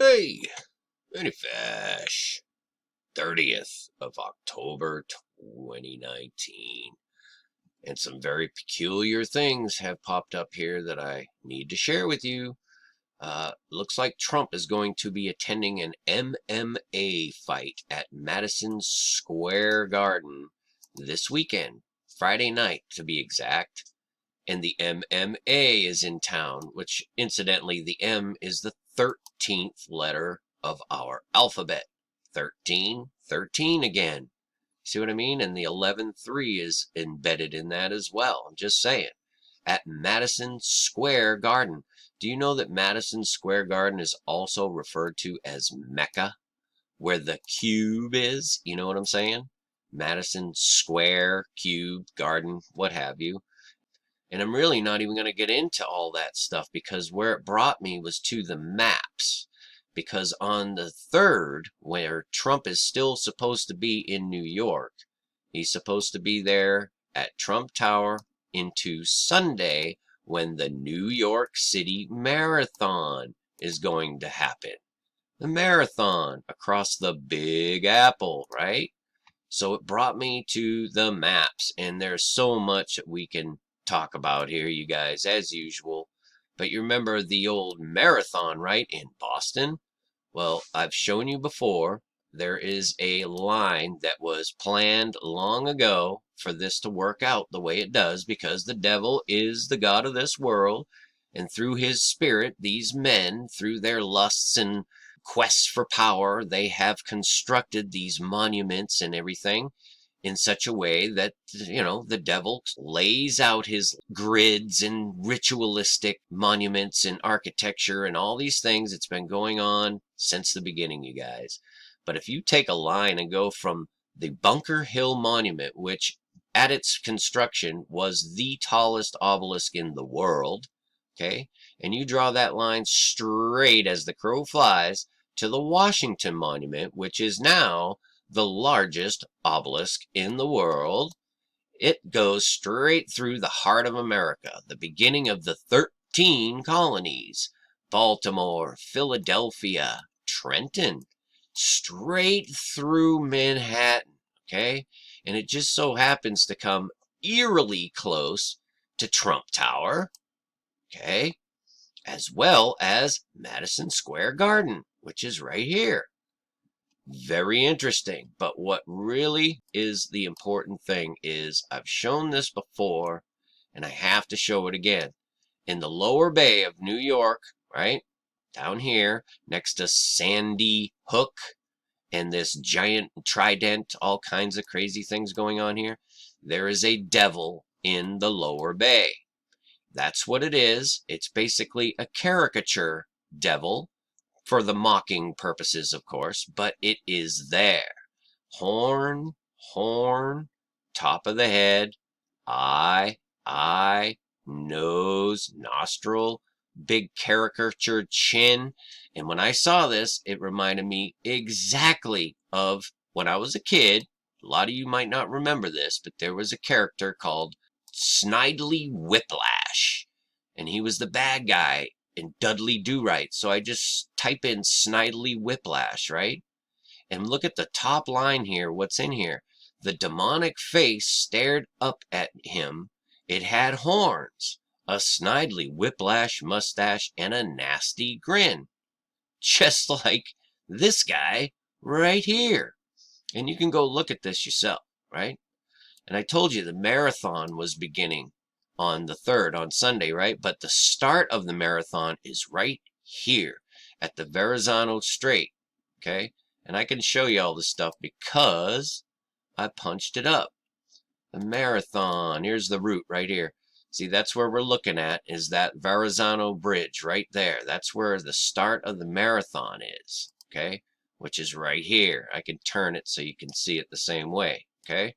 Hey, Manifesh, 30th of October 2019. And some very peculiar things have popped up here that I need to share with you. Looks like Trump is going to be attending an MMA fight at Madison Square Garden this weekend, Friday night to be exact. And the MMA is in town, which incidentally, the M is the 13th letter of our alphabet. 13, 13 again. See what I mean? And the 11-3 is embedded in that as well. I'm just saying. At Madison Square Garden. Do you know that Madison Square Garden is also referred to as Mecca, where the cube is? You know what I'm saying? Madison Square, cube, garden, what have you. And I'm really not even going to get into all that stuff because where it brought me was to the maps. Because on the 3rd, where Trump is still supposed to be in New York, he's supposed to be there at Trump Tower into Sunday when the New York City Marathon is going to happen. The marathon across the Big Apple, right? So it brought me to the maps, and there's so much that we can talk about here, you guys, as usual. But you remember the old marathon, right, in Boston? Well, I've shown you before, there is a line that was planned long ago for this to work out the way it does, because the devil is the god of this world, and through his spirit, these men, through their lusts and quests for power, they have constructed these monuments and everything in such a way that, the devil lays out his grids and ritualistic monuments and architecture and all these things. It's been going on since the beginning, you guys. But if you take a line and go from the Bunker Hill Monument, which at its construction was the tallest obelisk in the world, okay, and you draw that line straight as the crow flies to the Washington Monument, which is now the largest obelisk in the world, it goes straight through the heart of America, the beginning of the 13 colonies, Baltimore, Philadelphia, Trenton, straight through Manhattan, okay? And it just so happens to come eerily close to Trump Tower, okay? As well as Madison Square Garden, which is right here. Very interesting. But what really is the important thing is I've shown this before, and I have to show it again. In the lower bay of New York, right, down here, next to Sandy Hook and this giant trident, all kinds of crazy things going on here, there is a devil in the lower bay. That's what it is. It's basically a caricature devil, for the mocking purposes, of course, but it is there. Horn, horn, top of the head, eye, nose, nostril, big caricature chin. And when I saw this, it reminded me exactly of when I was a kid. A lot of you might not remember this, but there was a character called Snidely Whiplash, and he was the bad guy in Dudley Do-Right. So I just type in Snidely Whiplash, right? And look at the top line here. What's in here? The demonic face stared up at him. It had horns, a Snidely Whiplash mustache, and a nasty grin. Just like this guy right here. And you can go look at this yourself, right? And I told you the marathon was beginning on the 3rd, on Sunday, right? But the start of the marathon is right here at the Verrazano Strait, okay? And I can show you all this stuff because I punched it up. The marathon, here's the route right here. See, that's where we're looking at, is that Verrazano Bridge right there. That's where the start of the marathon is, okay? Which is right here. I can turn it so you can see it the same way, okay?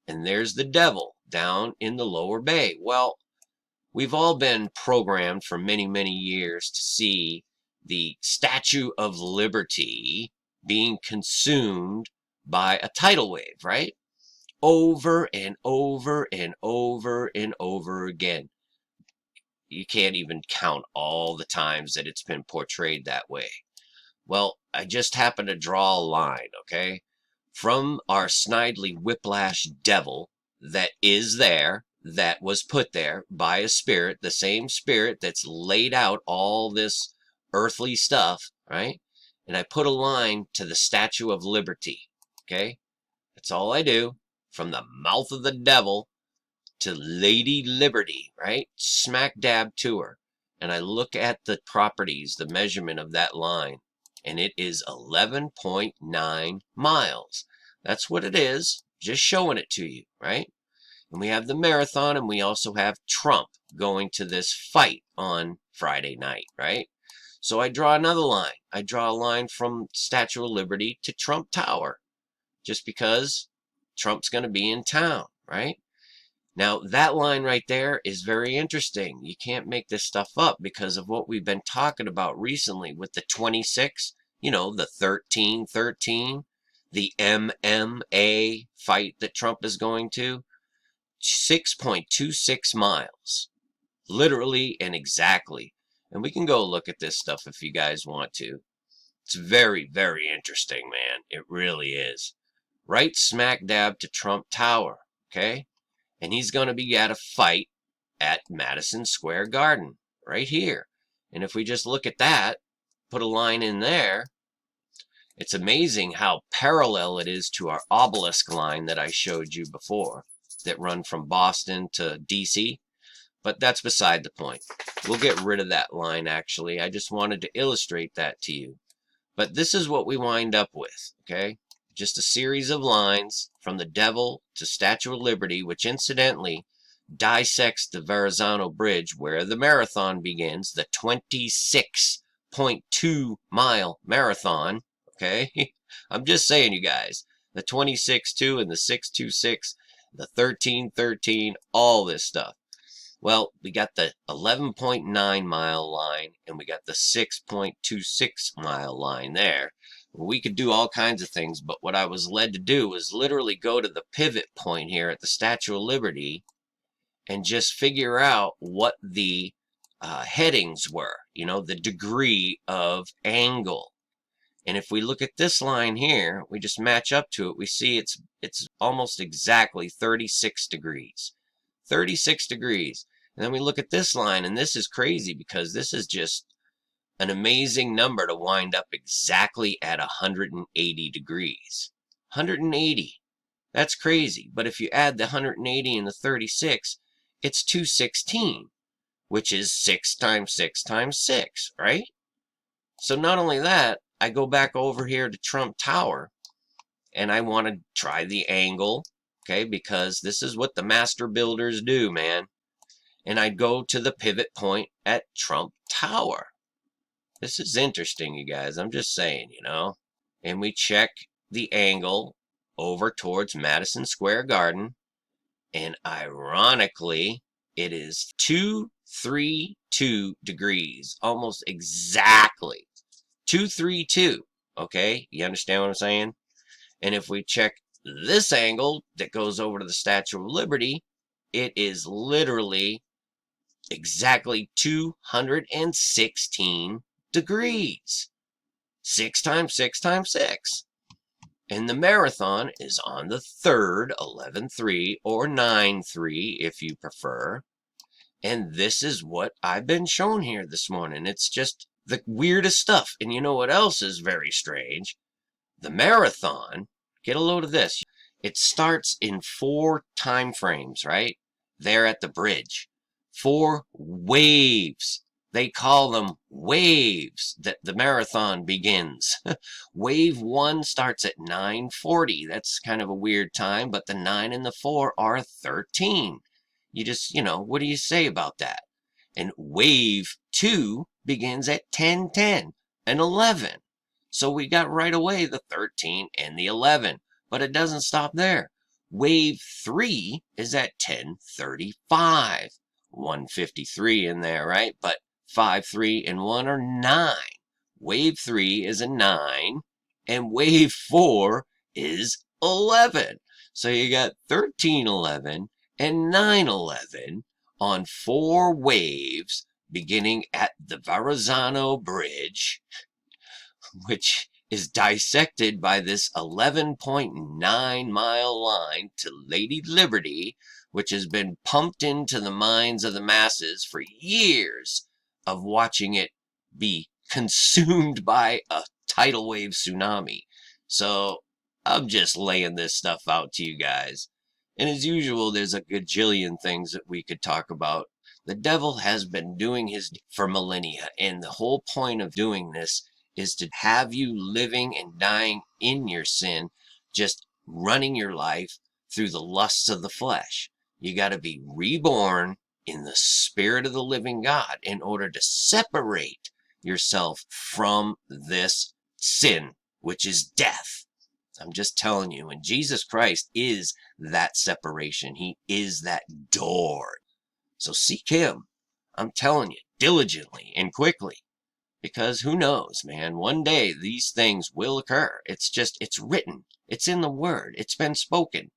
And there's the devil down in the lower bay. Well, we've all been programmed for many, many years to see the Statue of Liberty being consumed by a tidal wave, right? Over and over and over and over again. You can't even count all the times that it's been portrayed that way. Well, I just happened to draw a line, okay? From our snidely whiplash devil that is there, that was put there by a spirit, the same spirit that's laid out all this earthly stuff, right? And I put a line to the Statue of Liberty, okay? That's all I do. From the mouth of the devil to Lady Liberty, right? Smack dab to her. And I look at the properties, the measurement of that line, and it is 11.9 miles. That's what it is. Just showing it to you, right? And we have the marathon, and we also have Trump going to this fight on Friday night, right? So I draw another line. I draw a line from Statue of Liberty to Trump Tower, just because Trump's going to be in town, right? Now, that line right there is very interesting. You can't make this stuff up because of what we've been talking about recently with the 26, the 1313, the MMA fight that Trump is going to. 6.26 miles. Literally and exactly. And we can go look at this stuff if you guys want to. It's very, very interesting, man. It really is. Right smack dab to Trump Tower, okay? And he's going to be at a fight at Madison Square Garden, right here. And if we just look at that, put a line in there, it's amazing how parallel it is to our obelisk line that I showed you before, that run from Boston to DC. But that's beside the point. We'll get rid of that line, actually. I just wanted to illustrate that to you. But this is what we wind up with, okay? Just a series of lines from the devil to Statue of Liberty, which incidentally dissects the Verrazano Bridge where the marathon begins, the 26.2 mile marathon, okay? I'm just saying, you guys, the 26.2 and the 6.26, the 13.13, all this stuff. Well, we got the 11.9 mile line and we got the 6.26 mile line there. We could do all kinds of things, but what I was led to do was literally go to the pivot point here at the Statue of Liberty and just figure out what the headings were, the degree of angle. And if we look at this line here, we just match up to it, we see it's almost exactly 36 degrees. 36 degrees. And then we look at this line, and this is crazy because this is just an amazing number to wind up exactly at 180 degrees. 180. That's crazy. But if you add the 180 and the 36, it's 216, which is 6 times 6 times 6, right? So not only that, I go back over here to Trump Tower, and I want to try the angle, okay, because this is what the master builders do, man. And I'd go to the pivot point at Trump Tower. This is interesting, you guys. I'm just saying, And we check the angle over towards Madison Square Garden. And ironically, it is 232 degrees. Almost exactly. 232. Okay? You understand what I'm saying? And if we check this angle that goes over to the Statue of Liberty, it is literally exactly 216 degrees. 6 times 6 times 6. And the marathon is on the 3rd, 11-3, or 9-3 if you prefer. And this is what I've been shown here this morning. It's just the weirdest stuff. And you know what else is very strange? The marathon, get a load of this. It starts in 4 time frames, right? There at the bridge. 4 waves. They call them waves that the marathon begins. Wave 1 starts at 9:40. That's kind of a weird time, but the 9 and the 4 are 13. You just, what do you say about that? And wave 2 begins at 10:10 and 11. So we got right away the 13 and the 11. But it doesn't stop there. Wave 3 is at 10:35. 153 in there, right? But 5, 3, and 1 are 9. Wave 3 is a 9. And wave 4 is 11. So you got 13:11 and 9:11 on 4 waves beginning at the Verrazano Bridge. which is dissected by this 11.9-mile line to Lady Liberty, which has been pumped into the minds of the masses for years of watching it be consumed by a tidal wave tsunami. So I'm just laying this stuff out to you guys. And as usual, there's a gajillion things that we could talk about. The devil has been doing his for millennia, and the whole point of doing this is to have you living and dying in your sin, just running your life through the lusts of the flesh. You got to be reborn in the spirit of the living God in order to separate yourself from this sin, which is death. I'm just telling you, and Jesus Christ is that separation. He is that door. So seek him, I'm telling you, diligently and quickly. Because who knows, man, one day these things will occur. It's written. It's in the word. It's been spoken.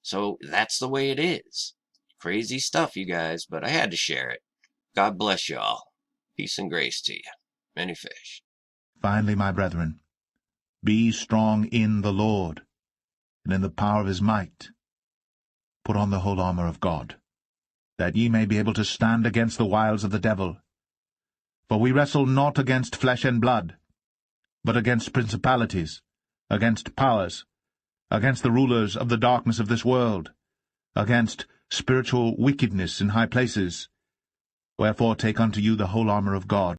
So that's the way it is. Crazy stuff, you guys, but I had to share it. God bless you all. Peace and grace to you. Many fish. Finally, my brethren, be strong in the Lord, and in the power of his might. Put on the whole armour of God, that ye may be able to stand against the wiles of the devil. For we wrestle not against flesh and blood, but against principalities, against powers, against the rulers of the darkness of this world, against spiritual wickedness in high places. Wherefore take unto you the whole armour of God,